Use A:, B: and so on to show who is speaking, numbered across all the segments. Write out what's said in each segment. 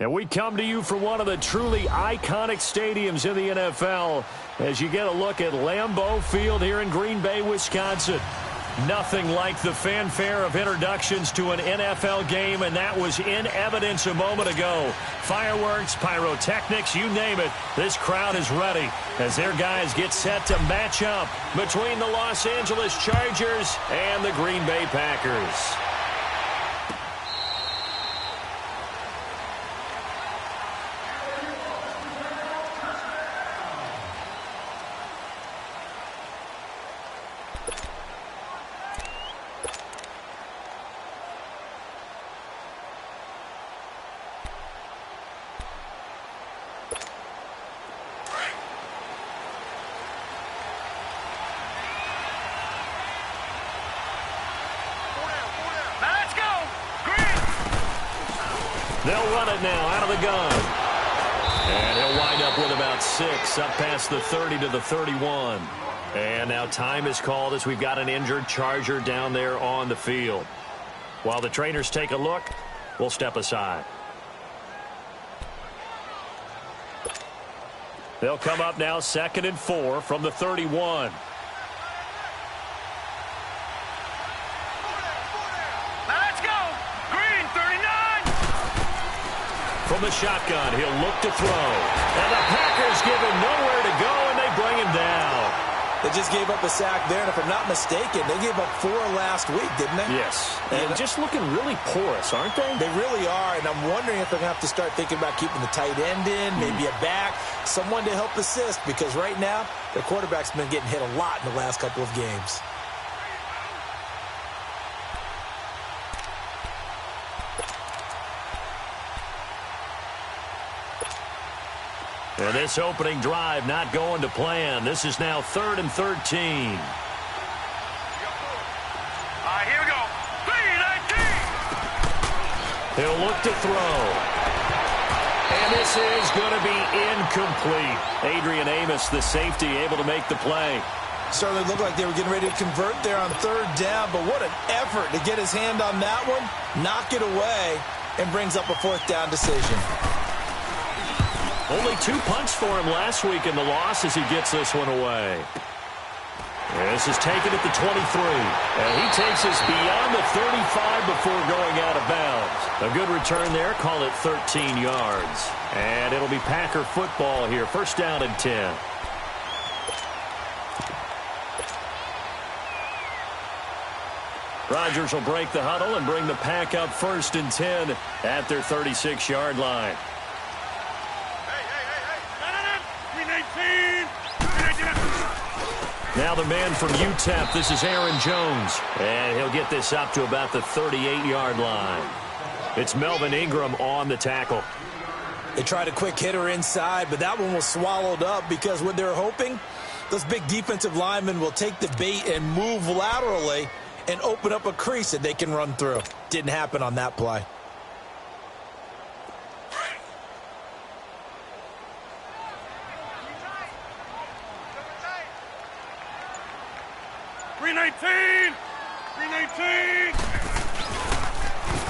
A: And we come to you from one of the truly iconic stadiums in the NFL as you get a look at Lambeau Field here in Green Bay, Wisconsin. Nothing like the fanfare of introductions to an NFL game, and that was in evidence a moment ago. Fireworks, pyrotechnics, you name it. This crowd is ready as their guys get set to match up between the Los Angeles Chargers and the Green Bay Packers. They'll run it now out of the gun. And he'll wind up with about 6 up past the 30 to the 31. And now time is called as we've got an injured Charger down there on the field. While the trainers take a look, we'll step aside. They'll come up now 2nd and 4 from the 31. From the shotgun, he'll look to throw. And the Packers give him nowhere to go, and they bring him down.
B: They just gave up a sack there, and if I'm not mistaken, they gave up 4 last week, didn't they?
A: Yes. And just looking really porous, aren't they?
B: They really are, and I'm wondering if they're going to have to start thinking about keeping the tight end in, maybe a back, someone to help assist, because right now, their quarterback's been getting hit a lot in the last couple of games.
A: And this opening drive not going to plan. This is now 3rd and 13.
C: Here we go. 3-19.
A: He'll look to throw. And this is going to be incomplete. Adrian Amos, the safety, able to make the play.
B: Certainly looked like they were getting ready to convert there on 3rd down, but what an effort to get his hand on that one, knock it away, and brings up a 4th down decision.
A: Only 2 punts for him last week in the loss as he gets this one away. And this is taken at the 23. And he takes us beyond the 35 before going out of bounds. A good return there. Call it 13 yards. And it'll be Packer football here. 1st down and 10. Rodgers will break the huddle and bring the Pack up 1st and 10 at their 36-yard line. Now the man from UTEP, this is Aaron Jones. And he'll get this up to about the 38-yard line. It's Melvin Ingram on the tackle.
B: They tried a quick hitter inside, but that one was swallowed up because what they're hoping, those big defensive linemen will take the bait and move laterally and open up a crease that they can run through. Didn't happen on that play.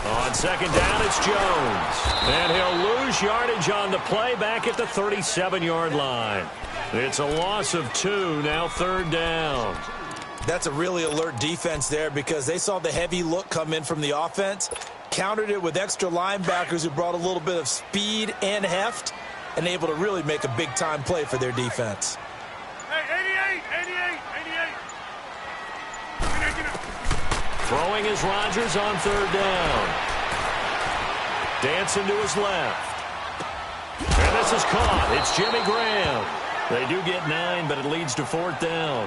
A: On 2nd down, it's Jones. And he'll lose yardage on the play back at the 37-yard line. It's a loss of 2, now 3rd down.
B: That's a really alert defense there because they saw the heavy look come in from the offense, countered it with extra linebackers who brought a little bit of speed and heft, and able to really make a big-time play for their defense.
C: Hey, 88.
A: Throwing is Rodgers on 3rd down. Dancing to his left. And this is caught. It's Jimmy Graham. They do get 9, but it leads to 4th down.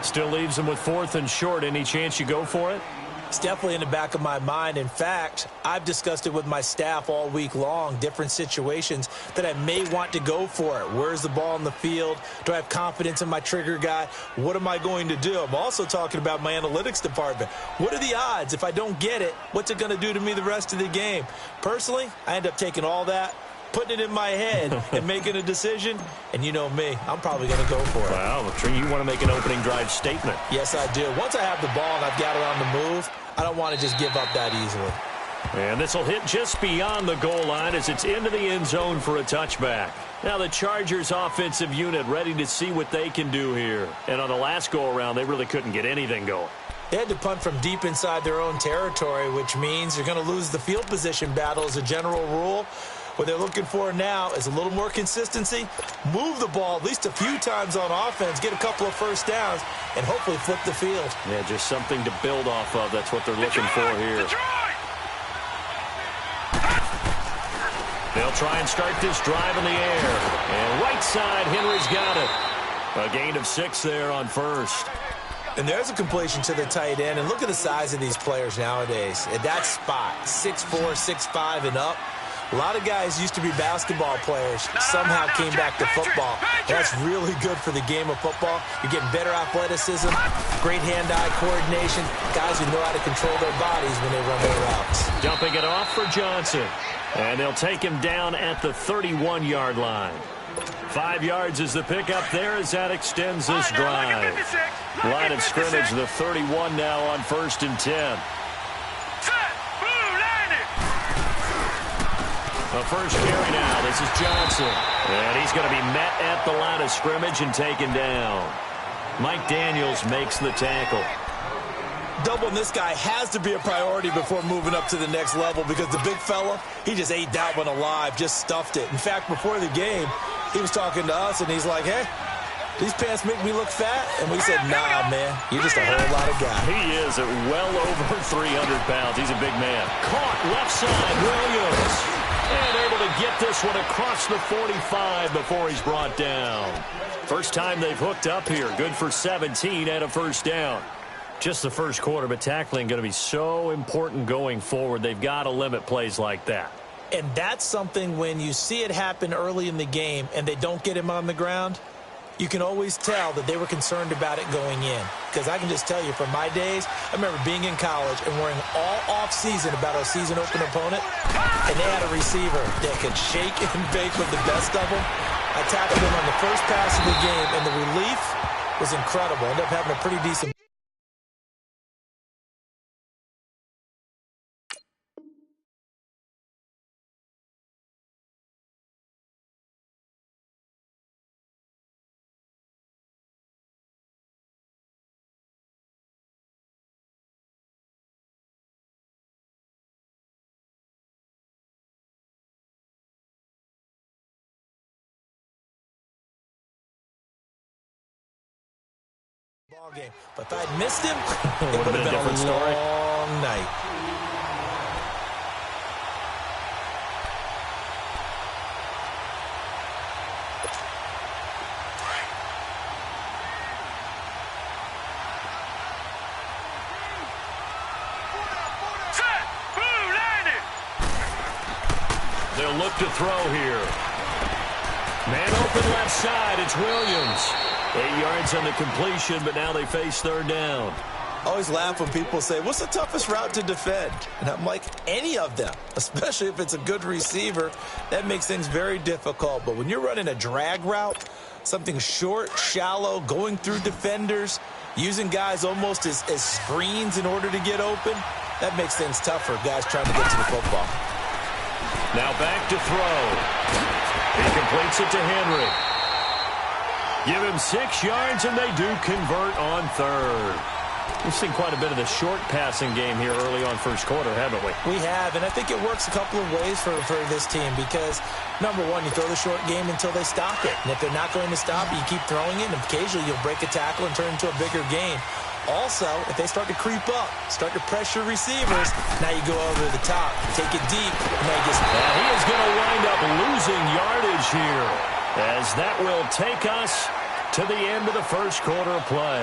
A: Still leaves them with 4th and short. Any chance you go for it?
B: It's definitely in the back of my mind. In fact, I've discussed it with my staff all week long, different situations that I may want to go for it. Where's the ball on the field? Do I have confidence in my trigger guy? What am I going to do? I'm also talking about my analytics department. What are the odds? If I don't get it, what's it going to do to me the rest of the game? Personally, I end up taking all that, putting it in my head and making a decision. And you know me, I'm probably going to go for it.
A: Well, you want to make an opening drive statement.
B: Yes, I do. Once I have the ball and I've got it on the move, I don't want to just give up that easily.
A: And this will hit just beyond the goal line as it's into the end zone for a touchback. Now the Chargers offensive unit ready to see what they can do here. And on the last go-around, they really couldn't get anything going.
B: They had to punt from deep inside their own territory, which means you're going to lose the field position battle as a general rule. What they're looking for now is a little more consistency, move the ball at least a few times on offense, get a couple of first downs, and hopefully flip the field.
A: Yeah, just something to build off of. That's what they're looking for here. They'll try and start this drive in the air. And right side, Henry's got it. A gain of 6 there on first.
B: And there's a completion to the tight end. And look at the size of these players nowadays. At that spot, 6'4", 6'5", and up. A lot of guys used to be basketball players, somehow came back to football. That's really good for the game of football. You're getting better athleticism, great hand-eye coordination, guys who know how to control their bodies when they run their routes.
A: Dumping it off for Johnson. And they'll take him down at the 31-yard line. 5 yards is the pickup there as that extends this drive. Line of scrimmage, the 31 now on 1st and 10. The first carry now. This is Johnson. And he's going to be met at the line of scrimmage and taken down. Mike Daniels makes the tackle.
B: Doubling this guy has to be a priority before moving up to the next level because the big fella, he just ate that one alive, just stuffed it. In fact, before the game, he was talking to us, and he's like, hey, these pants make me look fat? And we said, nah, man, you're just a whole lot of guy.
A: He is at well over 300 pounds. He's a big man. Caught left side, Williams. And able to get this one across the 45 before he's brought down. First time they've hooked up here. Good for 17 and a first down. Just the first quarter, but tackling going to be so important going forward. They've got to limit plays like that.
B: And that's something when you see it happen early in the game and they don't get him on the ground, you can always tell that they were concerned about it going in. Because I can just tell you from my days, I remember being in college and worrying all off-season about our season open opponent, and they had a receiver that could shake and bake with the best of them. I tackled him on the first pass of the game, and the relief was incredible. Ended up having a pretty decent ball game. But if I'd missed him, it would have been a different story. Long night.
A: They'll look to throw here. Man open left side. It's Williams. 8 yards on the completion, but now they face third down.
B: I always laugh when people say, what's the toughest route to defend? And I'm like, any of them, especially if it's a good receiver. That makes things very difficult. But when you're running a drag route, something short, shallow, going through defenders, using guys almost as screens in order to get open, that makes things tough for guys trying to get to the football.
A: Now back to throw. He completes it to Henry. Give him 6 yards, and they do convert on third. We've seen quite a bit of the short passing game here early on first quarter, haven't we?
B: We have, and I think it works a couple of ways for this team because, number one, you throw the short game until they stop it. And if they're not going to stop it, you keep throwing it, and occasionally you'll break a tackle and turn it into a bigger gain. Also, if they start to creep up, start to pressure receivers, now you go over the top, take it deep, and now you just...
A: And he is going to wind up losing yardage here, as that will take us to the end of the first quarter of play.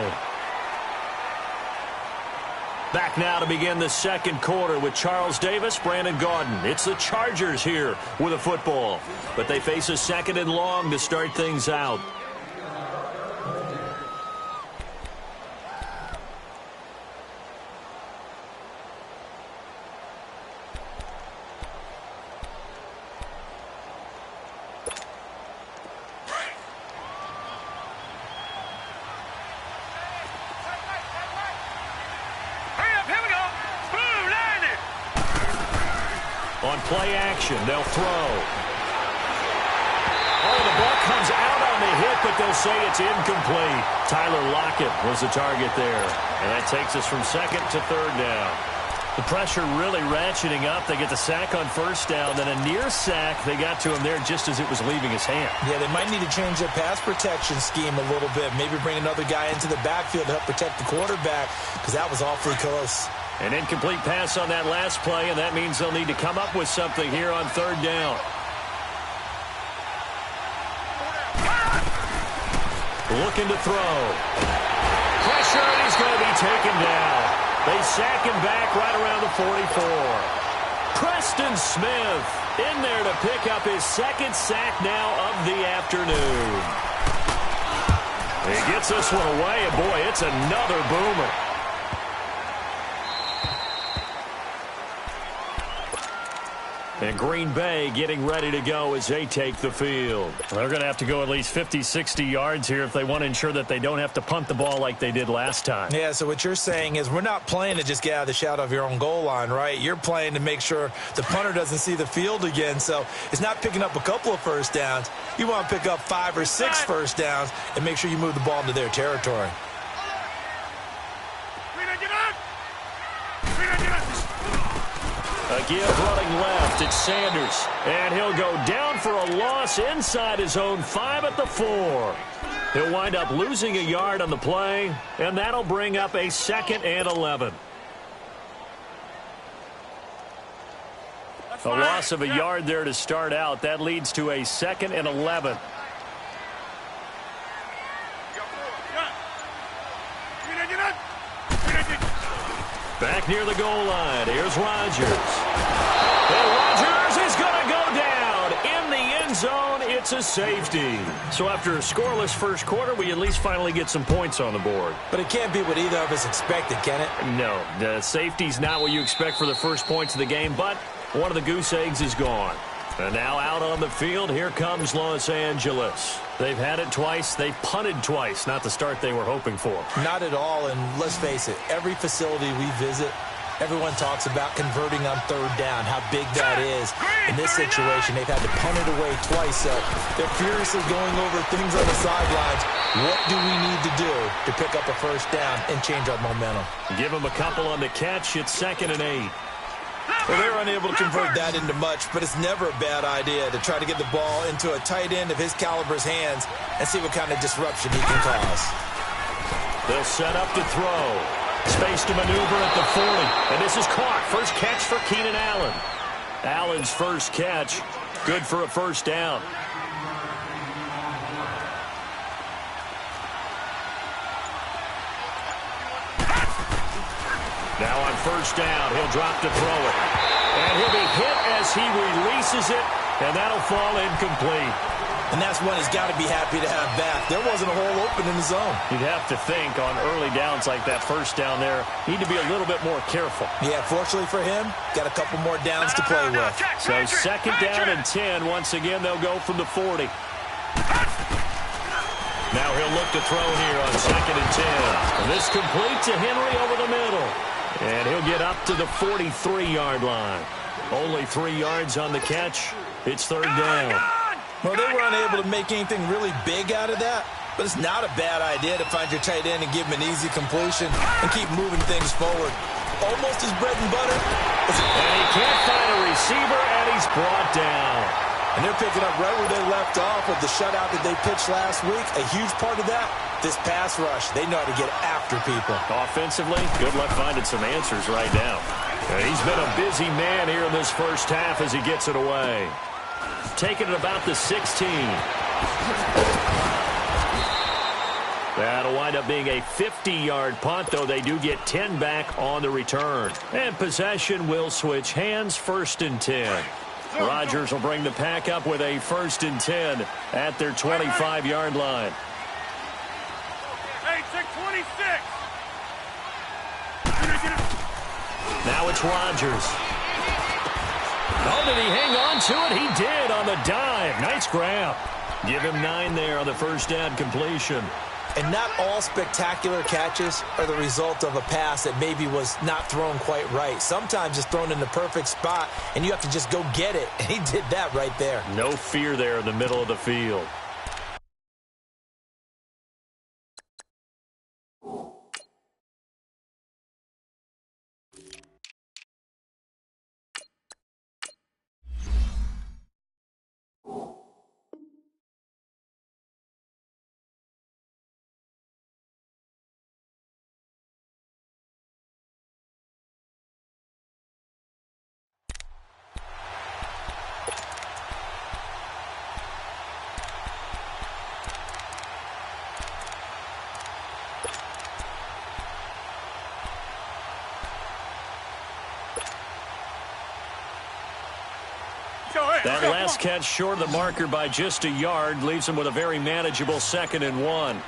A: Back now to begin the second quarter with Charles Davis, Brandon Gaudin. It's the Chargers here with a football, but they face a second and long to start things out. On play action, they'll throw. Oh, the ball comes out on the hit, but they'll say it's incomplete. Tyler Lockett was the target there. And that takes us from second to third down. The pressure really ratcheting up. They get the sack on first down, then a near sack. They got to him there just as it was leaving his hand.
B: Yeah, they might need to change their pass protection scheme a little bit. Maybe bring another guy into the backfield to help protect the quarterback, because that was awfully close.
A: An incomplete pass on that last play, and that means they'll need to come up with something here on third down. Looking to throw. Pressure, and he's going to be taken down. They sack him back right around the 44. Preston Smith in there to pick up his second sack now of the afternoon. He gets this one away, and boy, it's another boomer. And Green Bay getting ready to go as they take the field. They're going to have to go at least 50, 60 yards here if they want to ensure that they don't have to punt the ball like they did last time.
B: Yeah, so what you're saying is we're not playing to just get out of the shadow of your own goal line, right? You're playing to make sure the punter doesn't see the field again. So it's not picking up a couple of first downs. You want to pick up 5 or 6 first downs and make sure you move the ball into their territory.
A: Again, running left, it's Sanders. And he'll go down for a loss inside his own 5 at the 4. He'll wind up losing a yard on the play, and that'll bring up a 2nd and 11. A loss of a yard there to start out. That leads to a 2nd and 11. Back near the goal line. Here's Rodgers. And Rodgers is going to go down in the end zone. It's a safety. So after a scoreless first quarter, we at least finally get some points on the board.
B: But it can't be what either of us expected, can it?
A: No, the safety's not what you expect for the first points of the game, but one of the goose eggs is gone. And now out on the field, here comes Los Angeles. They've had it twice. They've punted twice. Not the start they were hoping for.
B: Not at all, and let's face it, every facility we visit, everyone talks about converting on third down, how big that is. In this situation, they've had to punt it away twice, so they're furiously going over things on the sidelines. What do we need to do to pick up a first down and change our momentum?
A: Give them a couple on the catch. It's 2nd and 8.
B: Well, they're unable to convert that into much, but it's never a bad idea to try to get the ball into a tight end of his caliber's hands and see what kind of disruption he can cause.
A: They'll set up to throw. Space to maneuver at the 40. And this is caught. First catch for Keenan Allen. Allen's first catch. Good for a first down. Now on first down, he'll drop to throw it. And he'll be hit as he releases it, and that'll fall incomplete.
B: And that's one he's got to be happy to have back. There wasn't a hole open in the zone.
A: You'd have to think on early downs like that first down there, need to be a little bit more careful.
B: Yeah, fortunately for him, got a couple more downs to play with.
A: So 2nd down and 10. Once again, they'll go from the 40. Now he'll look to throw here on 2nd and 10. And this complete to Henry over the middle. And he'll get up to the 43-yard line. Only 3 yards on the catch. It's third down.
B: Well, they were unable to make anything really big out of that, but it's not a bad idea to find your tight end and give him an easy completion and keep moving things forward. Almost his bread and butter.
A: And he can't find a receiver, and he's brought down.
B: And they're picking up right where they left off with the shutout that they pitched last week. A huge part of that, this pass rush. They know how to get after people.
A: Offensively, good luck finding some answers right now. And he's been a busy man here in this first half as he gets it away. Taking it about the 16. That'll wind up being a 50-yard punt, though they do get 10 back on the return. And possession will switch hands, 1st and 10. Rodgers will bring the pack up with a 1st and 10 at their 25-yard line.
C: Hey, 626.
A: Now it's Rodgers. Oh, did he hang on to it? He did on the dive. Nice grab. Give him 9 there on the first down completion.
B: And not all spectacular catches are the result of a pass that maybe was not thrown quite right. Sometimes it's thrown in the perfect spot, and you have to just go get it. And he did that right there.
A: No fear there in the middle of the field. That last catch short of the marker by just a yard leaves him with a very manageable 2nd and 1.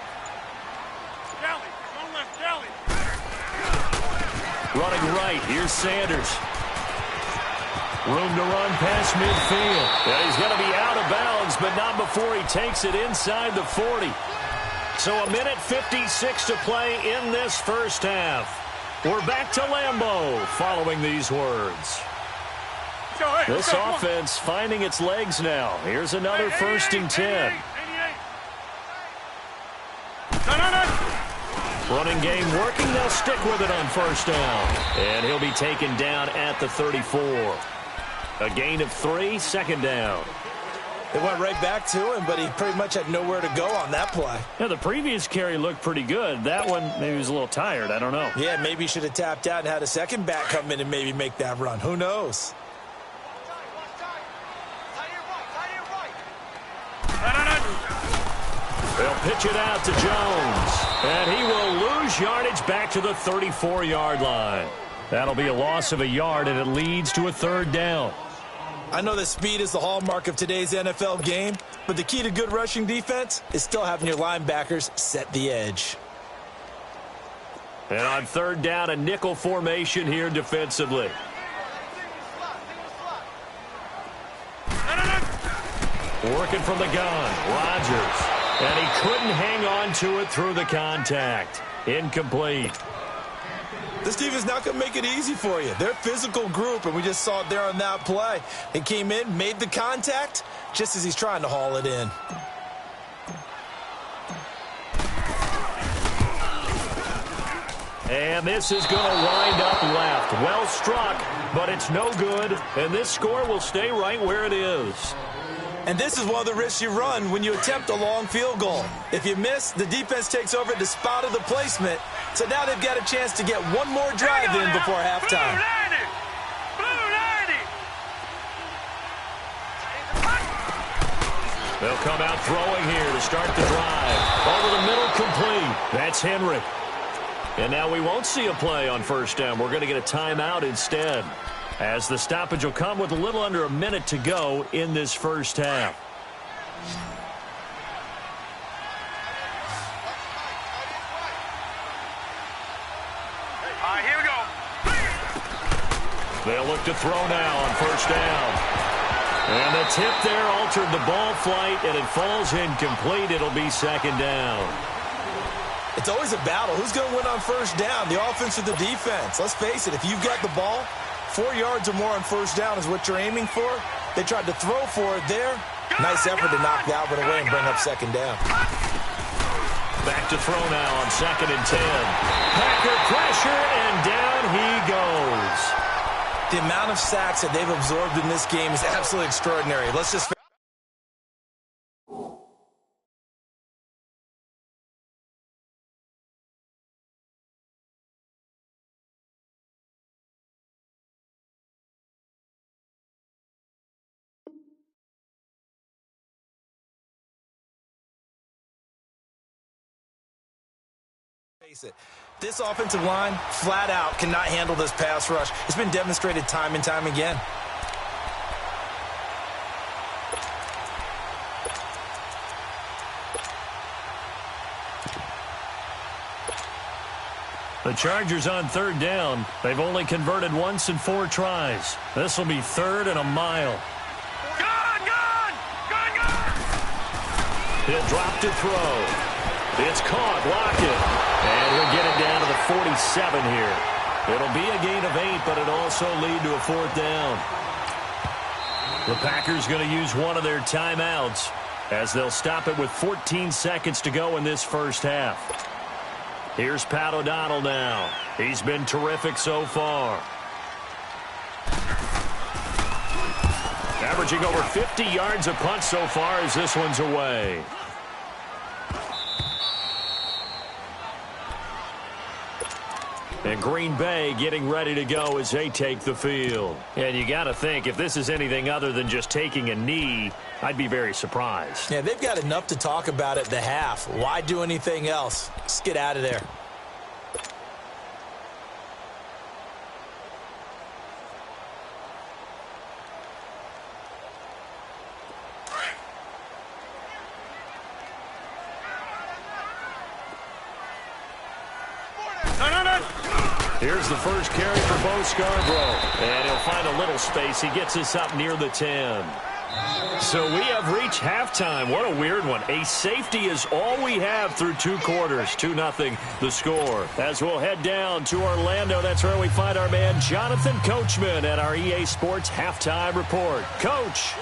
A: Running right, here's Sanders. Room to run past midfield. And he's going to be out of bounds, but not before he takes it inside the 40. So a minute 56 to play in this first half. We're back to Lambeau following these words. This offense finding its legs now. Here's another 1st and 10. Running game working. They'll stick with it on 1st down. And he'll be taken down at the 34. A gain of 3, 2nd down.
B: They went right back to him, but he pretty much had nowhere to go on that play.
A: Yeah, the previous carry looked pretty good. That one, maybe he was a little tired. I don't know.
B: Yeah, maybe he should have tapped out and had a second back come in and maybe make that run. Who knows?
A: They'll pitch it out to Jones. And he will lose yardage back to the 34-yard line. That'll be a loss of a yard, and it leads to a 3rd down.
B: I know that speed is the hallmark of today's NFL game, but the key to good rushing defense is still having your linebackers set the edge.
A: And on 3rd down, a nickel formation here defensively. Working from the gun, Rodgers. And he couldn't hang on to it through the contact. Incomplete.
B: This defense not going to make it easy for you. They're a physical group, and we just saw it there on that play. He came in, made the contact, just as he's trying to haul it in.
A: And this is going to wind up left. Well struck, but it's no good. And this score will stay right where it is.
B: And this is one of the risks you run when you attempt a long field goal. If you miss, the defense takes over at the spot of the placement. So now they've got a chance to get one more drive in before halftime.
A: They'll come out throwing here to start the drive. Over the middle, complete. That's Henry. And now we won't see a play on 1st down. We're going to get a timeout instead, as the stoppage will come with a little under a minute to go in this first half.
C: All right, here we go.
A: They'll look to throw now on 1st down. And the tip there altered the ball flight, and it falls incomplete. It'll be 2nd down.
B: It's always a battle. Who's going to win on 1st down, the offense or the defense? Let's face it, if you've got the ball, 4 yards or more on 1st down is what you're aiming for. They tried to throw for it there. Nice effort to knock that one away and bring up 2nd down.
A: Back to throw now on 2nd and 10. Packer pressure, and down he goes.
B: The amount of sacks that they've absorbed in this game is absolutely extraordinary. Let's just... face it. This offensive line, flat out, cannot handle this pass rush. It's been demonstrated time and time again.
A: The Chargers on 3rd down. They've only converted once in 4 tries. This will be 3rd and a mile.
C: Gun!
A: He'll drop to throw. It's caught, blocked it. And he'll get it down to the 47 here. It'll be a gain of 8, but it also lead to a 4th down. The Packers going to use one of their timeouts as they'll stop it with 14 seconds to go in this first half. Here's Pat O'Donnell now. He's been terrific so far. Averaging over 50 yards a punt so far as this one's away. And Green Bay getting ready to go as they take the field. And you got to think, if this is anything other than just taking a knee, I'd be very surprised.
B: Yeah, they've got enough to talk about at the half. Why do anything else? Just get out of there.
A: Here's the first carry for Bo Scarborough. And he'll find a little space. He gets us up near the 10. So we have reached halftime. What a weird one. A safety is all we have through 2 quarters. 2-0 the score. As we'll head down to Orlando, that's where we find our man Jonathan Coachman at our EA Sports Halftime Report. Coach.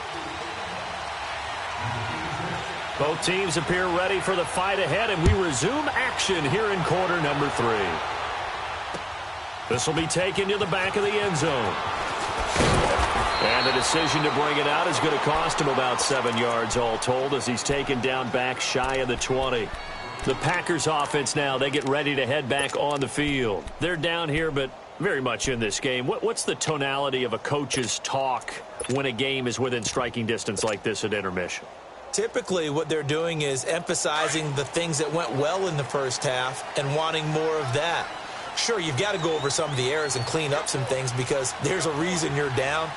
A: Both teams appear ready for the fight ahead, and we resume action here in quarter number 3. This will be taken to the back of the end zone. And the decision to bring it out is going to cost him about 7 yards all told as he's taken down back shy of the 20. The Packers offense now, they get ready to head back on the field. They're down here, but very much in this game. What's the tonality of a coach's talk when a game is within striking distance like this at intermission?
B: Typically, what they're doing is emphasizing the things that went well in the first half and wanting more of that. Sure, you've got to go over some of the errors and clean up some things because there's a reason you're down.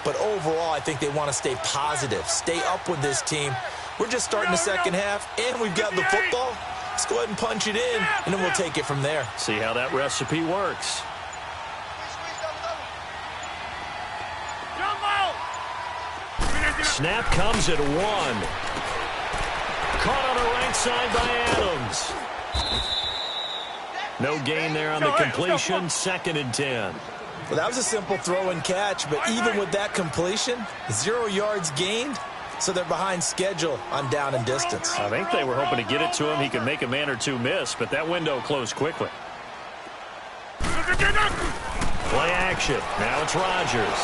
B: But overall, I think they want to stay positive, stay up with this team. We're just starting the second half, and we've got the football. Let's go ahead and punch it in, and then we'll take it from there.
A: See how that recipe works. Snap comes at 1. Caught on the right side by Adams. No gain there on the completion. 2nd and 10.
B: Well, that was a simple throw and catch, but even with that completion, 0 yards gained, so they're behind schedule on down and distance.
A: I think they were hoping to get it to him. He could make a man or two miss, but that window closed quickly. Play action. Now it's Rodgers.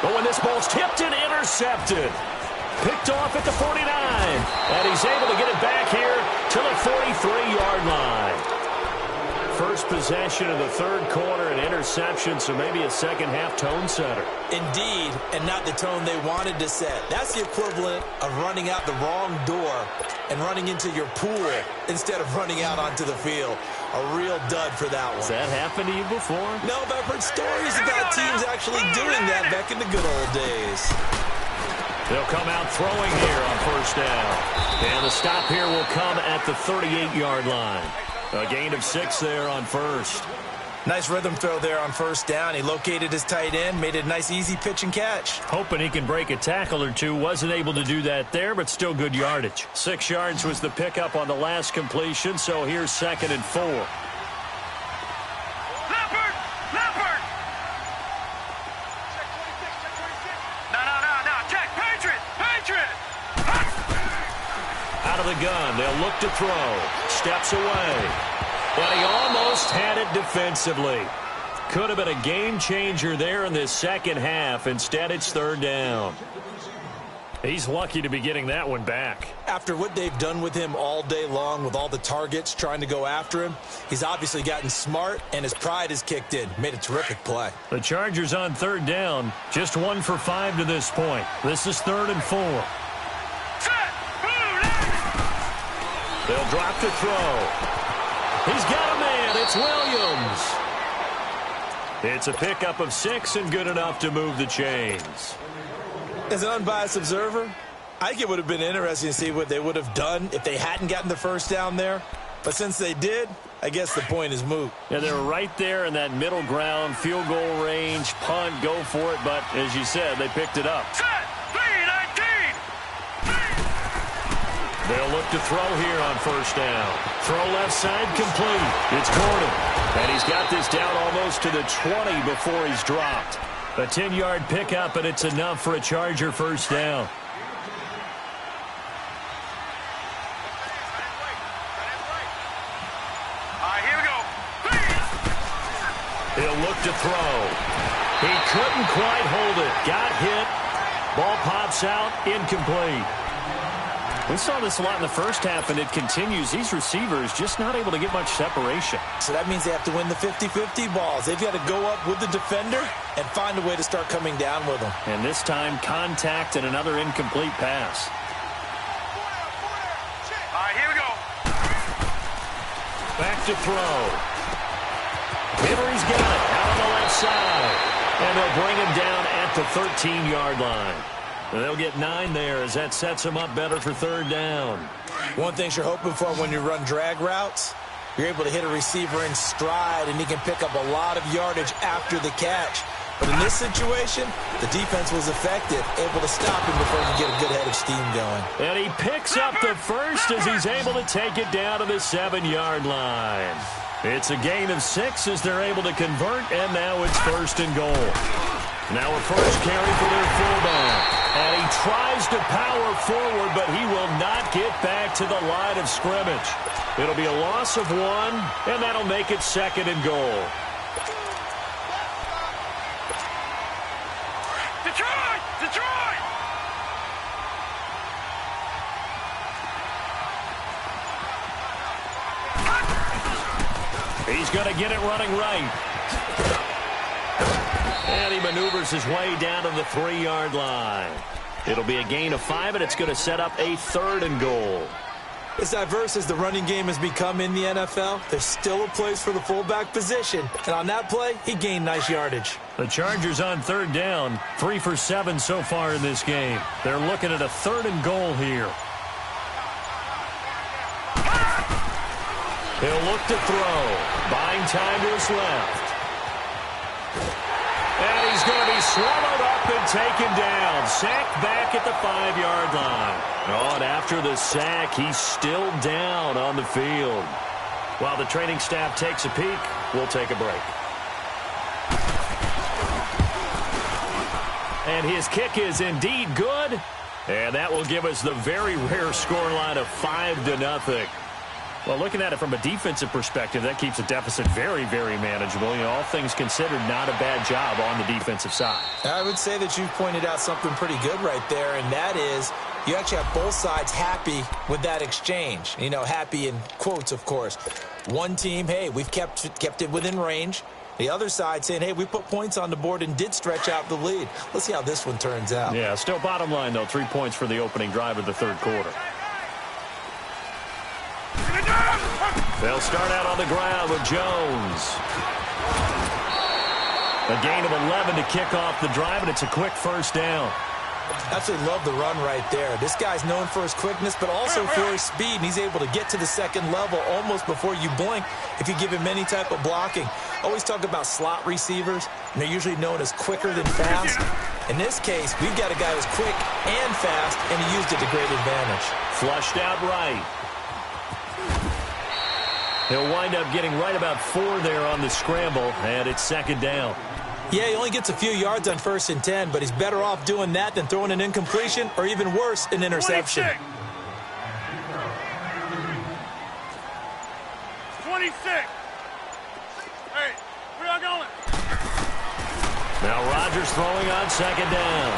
A: Oh, and this ball's tipped and intercepted. Picked off at the 49. And he's able to get it back here to the 43-yard line. First possession of the third quarter, an interception, so maybe a second-half tone setter.
B: Indeed, and not the tone they wanted to set. That's the equivalent of running out the wrong door and running into your pool instead of running out onto the field. A real dud for that one.
A: Has that happened to you before?
B: No, but I've heard stories about teams actually doing that back in the good old days.
A: They'll come out throwing here on first down. And the stop here will come at the 38-yard line. A gain of 6 there on first.
B: Nice rhythm throw there on first down. He located his tight end, made it a nice easy pitch and catch.
A: Hoping he can break a tackle or two. Wasn't able to do that there, but still good yardage. 6 yards was the pickup on the last completion, so here's 2nd and 4.
C: Leopard! Leopard! No. Check. Patriot! Patriot!
A: Out of the gun. They'll look to throw. Steps away. But he almost had it defensively. Could have been a game changer there in this second half. Instead, it's 3rd down. He's lucky to be getting that one back.
B: After what they've done with him all day long with all the targets trying to go after him, he's obviously gotten smart and his pride has kicked in. Made a terrific play.
A: The Chargers on 3rd down. Just 1 for 5 to this point. This is 3rd and 4. They'll drop to throw. He's got a man. It's Williams. It's a pickup of 6 and good enough to move the chains.
B: As an unbiased observer, I think it would have been interesting to see what they would have done if they hadn't gotten the first down there. But since they did, I guess the point is moot.
A: Yeah, they're right there in that middle ground, field goal range, punt, go for it. But as you said, they picked it up.
C: Set! 3-19!
A: They'll look to throw here on first down. Throw left side complete. It's Gordon. And he's got this down almost to the 20 before he's dropped. A 10-yard pickup, and it's enough for a Charger first down.
C: Here we go.
A: He'll look to throw. He couldn't quite hold it. Got hit. Ball pops out. Incomplete. We saw this a lot in the first half, and it continues. These receivers just not able to get much separation.
B: So that means they have to win the 50-50 balls. They've got to go up with the defender and find a way to start coming down with them.
A: And this time, contact and another incomplete pass.
C: Here we go.
A: Back to throw. Henry's got it out on the left side. And they'll bring him down at the 13-yard line. They'll get 9 there as that sets them up better for third down.
B: One thing you're hoping for when you run drag routes, you're able to hit a receiver in stride, and he can pick up a lot of yardage after the catch. But in this situation, the defense was effective, able to stop him before he could get a good head of steam going.
A: And he picks up the first as he's able to take it down to the 7-yard line. It's a gain of 6 as they're able to convert, and now it's first and goal. Now a first carry for their fullback. And he tries to power forward, but he will not get back to the line of scrimmage. It'll be a loss of 1, and that'll make it second and goal.
C: Detroit! Detroit!
A: He's going to get it running right. And he maneuvers his way down to the 3-yard line. It'll be a gain of 5, and it's going to set up a third and goal.
B: As diverse as the running game has become in the NFL, there's still a place for the fullback position. And on that play, he gained nice yardage.
A: The Chargers on third down, 3 for 7 so far in this game. They're looking at a third and goal here. He'll look to throw. Buying time to his left. And he's going to be swallowed up and taken down. Sacked back at the 5-yard line. Oh, and after the sack, he's still down on the field. While the training staff takes a peek, we'll take a break. And his kick is indeed good. And that will give us the very rare scoreline of 5-0. Well, looking at it from a defensive perspective, that keeps the deficit very, very manageable. You know, all things considered, not a bad job on the defensive side.
B: I would say that you've pointed out something pretty good right there, and that is you actually have both sides happy with that exchange. You know, happy in quotes, of course. One team, hey, we've kept it within range. The other side saying, hey, we put points on the board and did stretch out the lead. Let's see how this one turns out.
A: Yeah, still bottom line, though, 3 points for the opening drive of the third quarter. They'll start out on the ground with Jones. A gain of 11 to kick off the drive, and it's a quick first down.
B: Absolutely love the run right there. This guy's known for his quickness, but also for his speed, and he's able to get to the second level almost before you blink if you give him any type of blocking. Always talk about slot receivers, and they're usually known as quicker than fast. In this case, we've got a guy who's quick and fast, and he used it to great advantage.
A: Flushed out right. He'll wind up getting right about 4 there on the scramble, and it's second down.
B: Yeah, he only gets a few yards on 1st and 10, but he's better off doing that than throwing an incompletion or even worse, an interception.
C: 26. Hey, where y'all going?
A: Now Rodgers throwing on second down.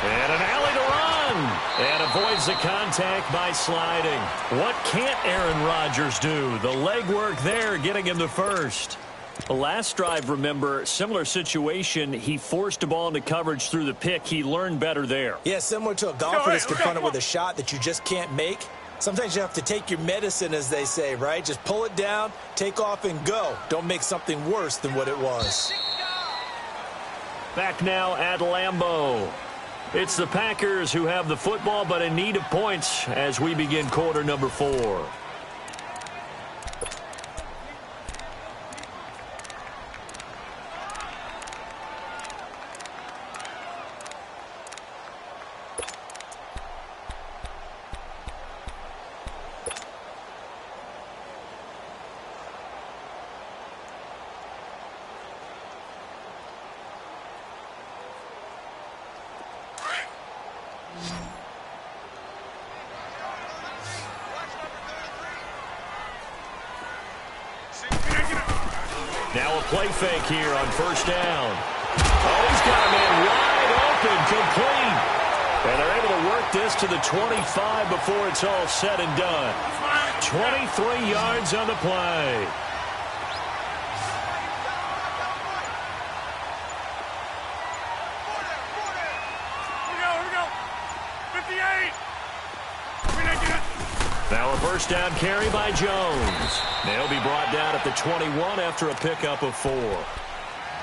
A: And an alley to run. And avoids the contact by sliding. What can't Aaron Rodgers do? The legwork there getting him the first. The last drive, remember, similar situation. He forced a ball into coverage through the pick. He learned better there.
B: Yeah, similar to a golfer that's confronted with a shot that you just can't make. Sometimes you have to take your medicine, as they say, right? Just pull it down, take off, and go. Don't make something worse than what it was.
A: Back now at Lambeau. It's the Packers who have the football, but in need of points as we begin quarter number 4. Now a play fake here on first down. Oh, he's got a man wide open, complete. And they're able to work this to the 25 before it's all said and done. 23 yards on the play.
C: Here we go. 58.
A: Now a first down carry by Jones. They'll be brought down at the 21 after a pickup of 4.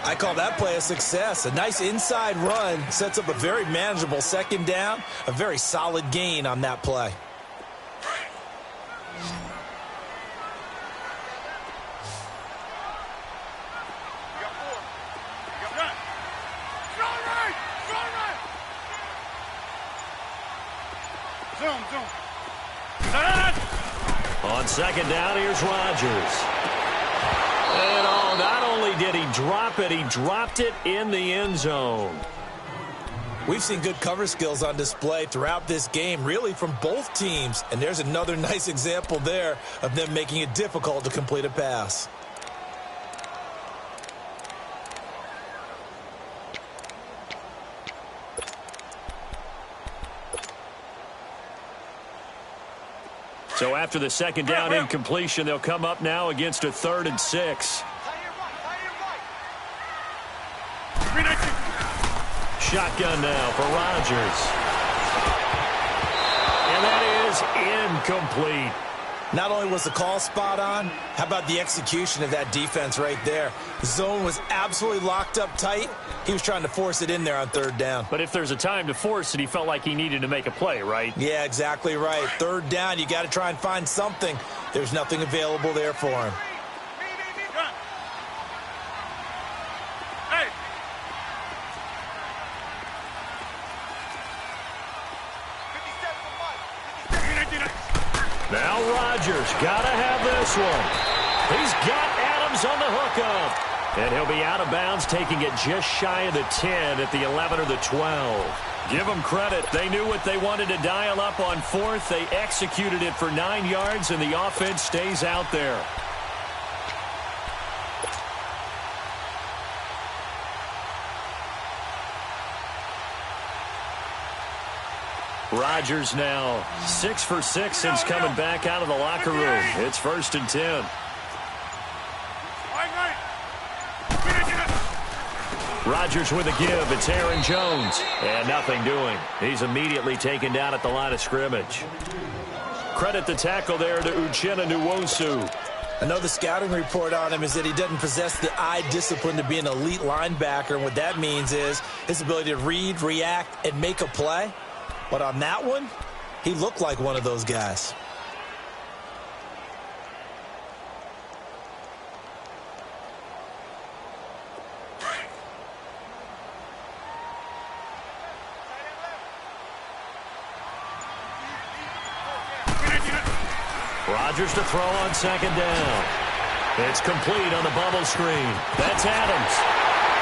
B: I call that play a success. A nice inside run sets up a very manageable second down. A very solid gain on that play.
C: Zoom.
A: On second down, here's Rodgers. And not only did he drop it, he dropped it in the end zone.
B: We've seen good cover skills on display throughout this game, really from both teams. And there's another nice example there of them making it difficult to complete a pass.
A: So after the second down incompletion, they'll come up now against a 3rd and 6. Shotgun now for Rodgers. And that is incomplete.
B: Not only was the call spot on, how about the execution of that defense right there? The zone was absolutely locked up tight. He was trying to force it in there on 3rd down.
A: But if there's a time to force it, he felt like he needed to make a play, right?
B: Yeah, exactly right. 3rd down, you got to try and find something. There's nothing available there for him.
A: Now Rodgers got to have this one. He's got Adams on the hookup. And he'll be out of bounds, taking it just shy of the 10 at the 11 or the 12. Give them credit. They knew what they wanted to dial up on 4th. They executed it for 9 yards, and the offense stays out there. Rodgers now 6 for 6 since coming back out of the locker room. It's 1st and 10. Rodgers with a give. It's Aaron Jones. And nothing doing. He's immediately taken down at the line of scrimmage. Credit the tackle there to Uchenna Nwosu.
B: I know the scouting report on him is that he doesn't possess the eye discipline to be an elite linebacker. And what that means is his ability to read, react, and make a play. But on that one, he looked like one of those guys.
A: Rodgers to throw on second down. It's complete on the bubble screen. That's Adams.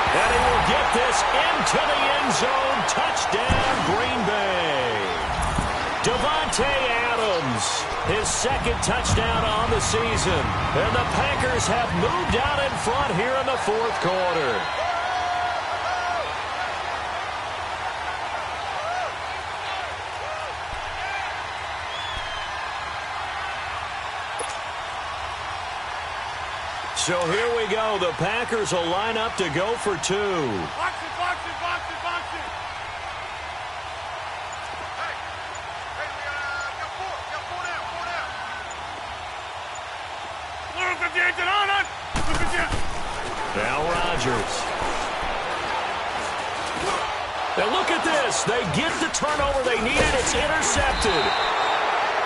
A: And he will get this into the end zone. Touchdown, Green Bay. Davante Adams, his 2nd touchdown on the season. And the Packers have moved out in front here in the 4th quarter. So here we go. The Packers will line up to go for 2.
C: Box it. Hey, we got 4 down. Blue 58 to on. Blue 58.
A: Now Rodgers. Now look at this. They get the turnover they needed. It's intercepted.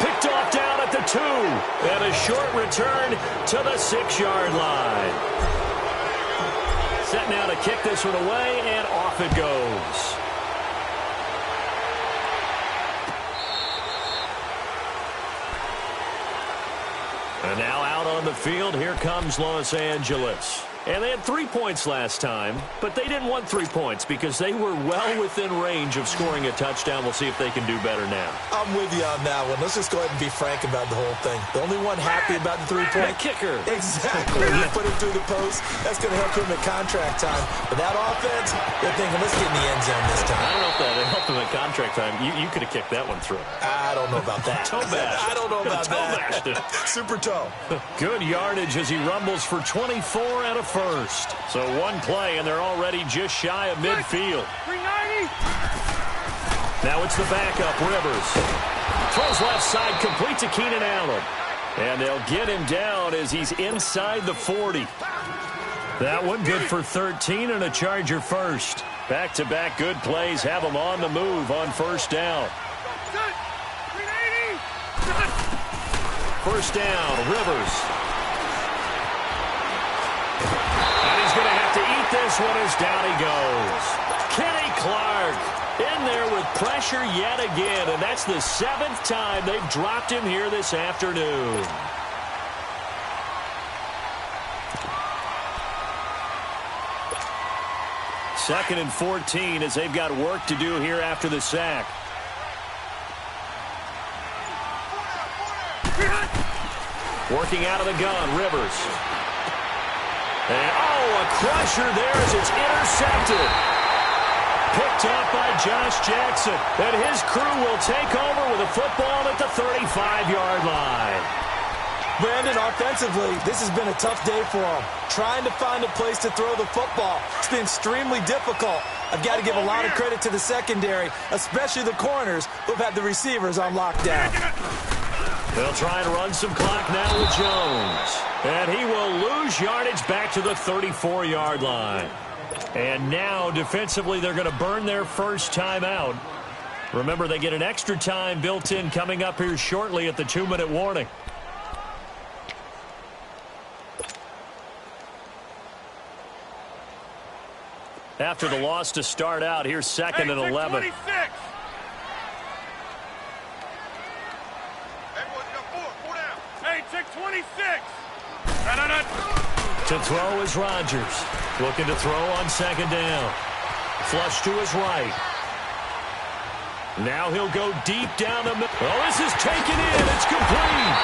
A: Picked off down at the 2. And a short return to the 6-yard line. Set now to kick this one away, and off it goes. And now out on the field, here comes Los Angeles. And they had 3 points last time, but they didn't want 3 points because they were well within range of scoring a touchdown. We'll see if they can do better now.
B: I'm with you on that one. Let's just go ahead and be frank about the whole thing. The only one happy about the 3-point
A: kicker.
B: Exactly. You put him through the post. That's going to help him at contract time. But that offense, they're thinking, let's get in the end zone this time.
A: I don't know if that helped him at contract time. You could have kicked that one through.
B: I don't know about that.
A: Toe bash.
B: I don't know about that. Super toe.
A: Good yardage as he rumbles for 24 and a first. So one play, and they're already just shy of midfield.
C: 390.
A: Now it's the backup, Rivers. Throws left side, complete to Keenan Allen. And they'll get him down as he's inside the 40. That one good for 13 and a Charger first. Back-to-back good plays have him on the move on first down.
C: 380.
A: First down, Rivers. And he's going to have to eat this one as down he goes. Kenny Clark in there with pressure yet again, and that's the 7th time they've dropped him here this afternoon. Second and 14 as they've got work to do here after the sack. Working out of the gun, Rivers. And, a crusher there as it's intercepted. Picked up by Josh Jackson. And his crew will take over with a football at the 35-yard line.
B: Brandon, offensively, this has been a tough day for him. Trying to find a place to throw the football. It's been extremely difficult. I've got to give a lot of credit to the secondary, especially the corners who've had the receivers on lockdown.
A: They'll try and run some clock now with Jones. And he will lose yardage back to the 34-yard line. And now, defensively, they're going to burn their first timeout. Remember, they get an extra time built in coming up here shortly at the 2-minute warning. After the loss to start out, here's second and 11.
C: 26. Hey, check 26.
A: To throw is Rodgers. Looking to throw on second down. Flush to his right. Now he'll go deep down the middle. Oh, this is taken in. It's complete.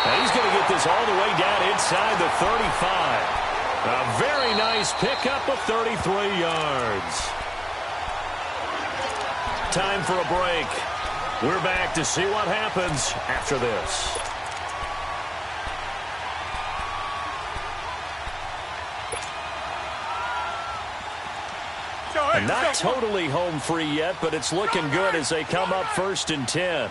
A: And he's going to get this all the way down inside the 35. A very nice pickup of 33 yards. Time for a break. We're back to see what happens after this. Not totally home free yet, but it's looking good as they come up first and 10.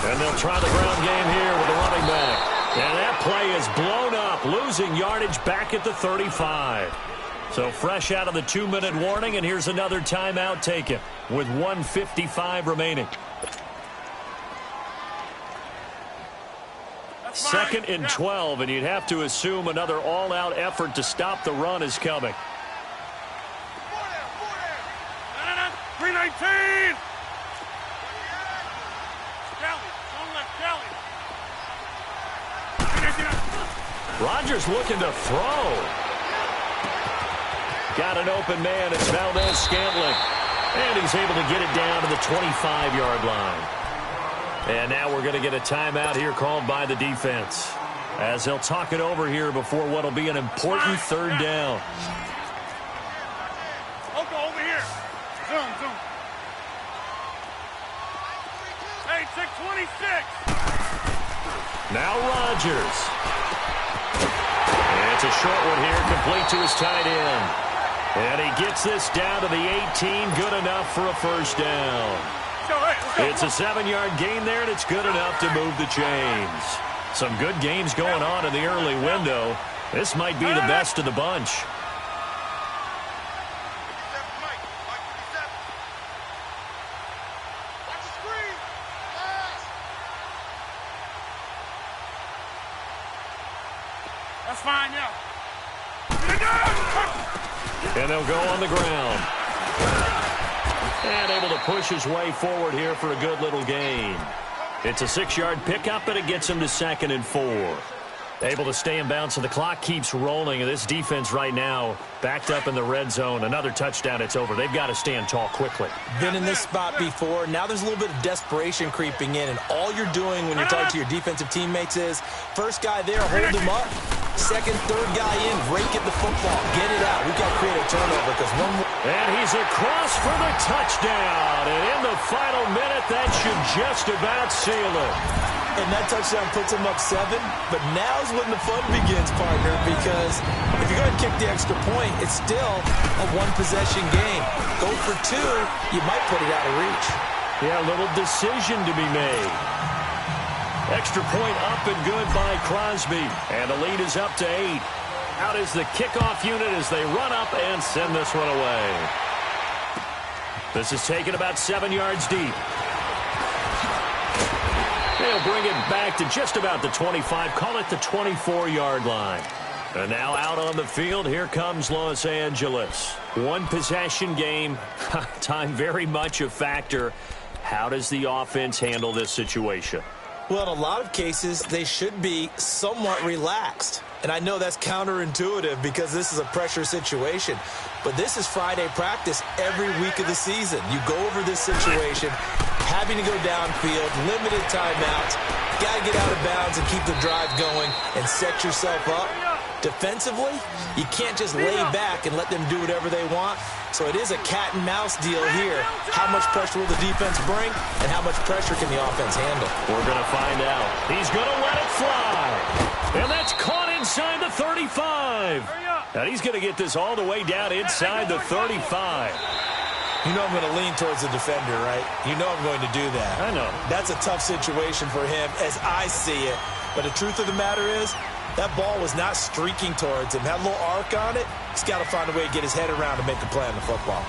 A: And they'll try the ground game here with a running back. And that play is blown up, losing yardage back at the 35. So fresh out of the 2-minute warning, and here's another timeout taken with 1:55 remaining. Second and 12, and you'd have to assume another all-out effort to stop the run is coming.
C: 319.
A: Rodgers looking to throw. Got an open man. It's Valdez-Scantling. And he's able to get it down to the 25-yard line. And now we're going to get a timeout here called by the defense, as they'll talk it over here before what will be an important third down.
C: Okay, over here. Zoom. Hey, check 26.
A: Now Rodgers. And it's a short one here, complete to his tight end. And he gets this down to the 18, good enough for a first down. It's a 7-yard gain there, and it's good enough to move the chains. Some good games going on in the early window. This might be the best of the bunch.
C: That's fine, yeah.
A: And they'll go on the ground. And able to push his way forward here for a good little gain. It's a 6-yard pickup, and it gets him to 2nd and 4. Able to stay in bounds, so the clock keeps rolling. And this defense right now backed up in the red zone. Another touchdown, it's over. They've got to stand tall quickly.
B: Been in this spot before. Now there's a little bit of desperation creeping in. And all you're doing when you're talking to your defensive teammates is, first guy there, hold him up. Second, third guy in, rake at the football. Get it out. We've got to create a turnover because one more.
A: And he's across for the touchdown. And in the final minute, that should just about seal it.
B: And that touchdown puts him up 7. But now's when the fun begins, partner, because if you're going to kick the extra point, it's still a one-possession game. Go for 2, you might put it out of reach.
A: Yeah, a little decision to be made. Extra point up and good by Crosby. And the lead is up to 8. Out is the kickoff unit as they run up and send this one away. This is taken about 7 yards deep. They'll bring it back to just about the 25. Call it the 24-yard line. And now out on the field, here comes Los Angeles. One possession game. Time very much a factor. How does the offense handle this situation?
B: Well, in a lot of cases, they should be somewhat relaxed. And I know that's counterintuitive because this is a pressure situation. But this is Friday practice every week of the season. You go over this situation, having to go downfield, limited timeouts, got to get out of bounds and keep the drive going and set yourself up. Defensively, you can't just lay back and let them do whatever they want. So it is a cat and mouse deal here. How much pressure will the defense bring and how much pressure can the offense handle?
A: We're going to find out. He's going to let it fly. And that's caught inside the 35. And he's going to get this all the way down inside the 35.
B: You know I'm going to lean towards the defender, right? You know I'm going to do that.
A: I know.
B: That's a tough situation for him as I see it. But the truth of the matter is, that ball was not streaking towards him. Had a little arc on it. He's got to find a way to get his head around and make a play on the football.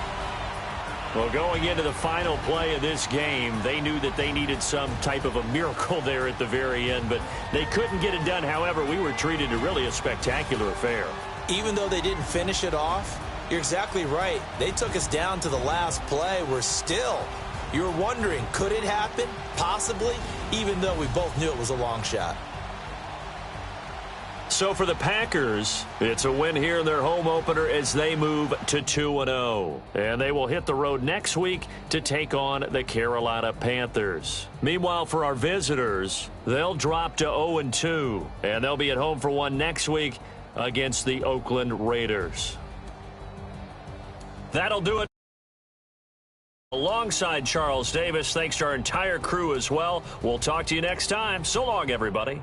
A: Well, going into the final play of this game, they knew that they needed some type of a miracle there at the very end, but they couldn't get it done. However, we were treated to really a spectacular affair.
B: Even though they didn't finish it off, you're exactly right. They took us down to the last play. We're still, you're wondering, could it happen? Possibly, even though we both knew it was a long shot.
A: So for the Packers, it's a win here in their home opener as they move to 2-0. And they will hit the road next week to take on the Carolina Panthers. Meanwhile, for our visitors, they'll drop to 0-2. And they'll be at home for one next week against the Oakland Raiders. That'll do it. Alongside Charles Davis, thanks to our entire crew as well. We'll talk to you next time. So long, everybody.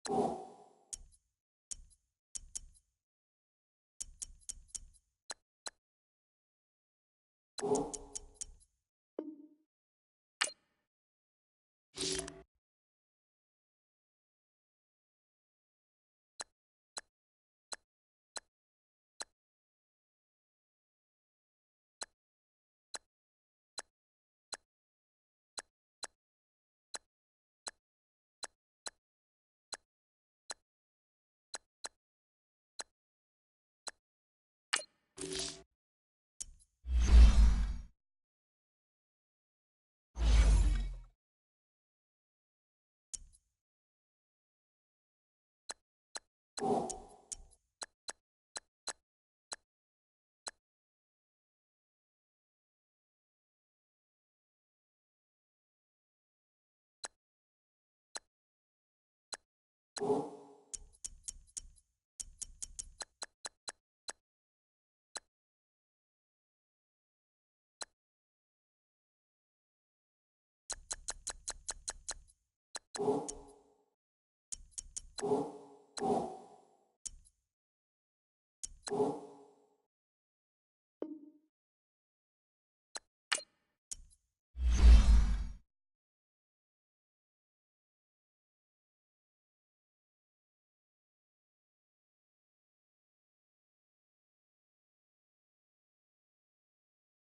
D: you